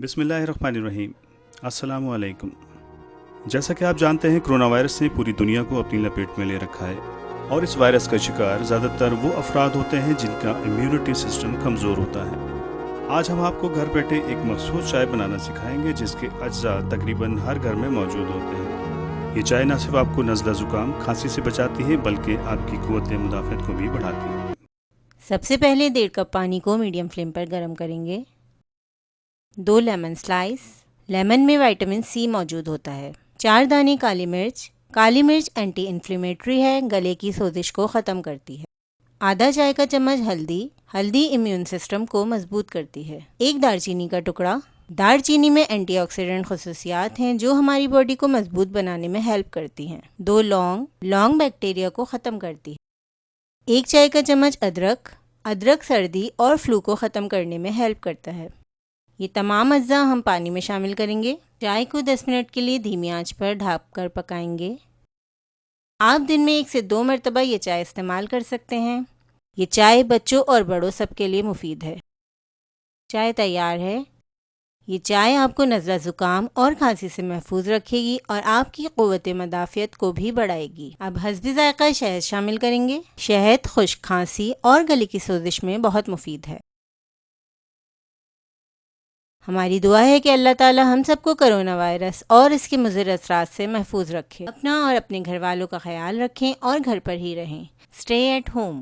بسم اللہ الرحمن الرحیم۔ السلام علیکم۔ جیسا کہ آپ جانتے ہیں کرونا وائرس نے پوری دنیا کو اپنی لپیٹ میں لے رکھا ہے، اور اس وائرس کا شکار زیادہ تر وہ افراد ہوتے ہیں جن کا امیونٹی سسٹم کمزور ہوتا ہے۔ آج ہم آپ کو گھر بیٹھے ایک مخصوص چائے بنانا سکھائیں گے جس کے اجزاء تقریباً ہر گھر میں موجود ہوتے ہیں۔ یہ چائے نہ صرف آپ کو نزلہ زکام کھانسی سے بچاتی ہے بلکہ آپ کی قوت مدافعت کو بھی بڑھاتی ہے۔ سب سے پہلے 1.5 کپ پانی کو میڈیم فلیم پر گرم کریں گے۔ 2 لیمن سلائس، لیمن میں وٹامن سی موجود ہوتا ہے۔ 4 دانے کالی مرچ، کالی مرچ اینٹی انفلیمیٹری ہے، گلے کی سوزش کو ختم کرتی ہے۔ آدھا چائے کا چمچ ہلدی، ہلدی امیون سسٹم کو مضبوط کرتی ہے۔ 1 دار چینی کا ٹکڑا، دار چینی میں اینٹی آکسیڈنٹ خصوصیات ہیں جو ہماری باڈی کو مضبوط بنانے میں ہیلپ کرتی ہیں۔ 2 لونگ، لونگ بیکٹیریا کو ختم کرتی ہے۔ 1 چائے کا چمچ ادرک، ادرک سردی اور فلو کو ختم کرنے میں ہیلپ کرتا ہے۔ یہ تمام اجزاء ہم پانی میں شامل کریں گے۔ چائے کو 10 منٹ کے لیے دھیمی آنچ پر ڈھک کر پکائیں گے۔ آپ دن میں 1 سے 2 مرتبہ یہ چائے استعمال کر سکتے ہیں۔ یہ چائے بچوں اور بڑوں سب کے لیے مفید ہے۔ چائے تیار ہے۔ یہ چائے آپ کو نزلہ زکام اور کھانسی سے محفوظ رکھے گی اور آپ کی قوت مدافعت کو بھی بڑھائے گی۔ اب حسب ذائقہ شہد شامل کریں گے۔ شہد خشک کھانسی اور گلے کی سوزش میں بہت مفید ہے۔ ہماری دعا ہے کہ اللہ تعالی ہم سب کو کرونا وائرس اور اس کے مضر اثرات سے محفوظ رکھے۔ اپنا اور اپنے گھر والوں کا خیال رکھیں اور گھر پر ہی رہیں۔ Stay at home.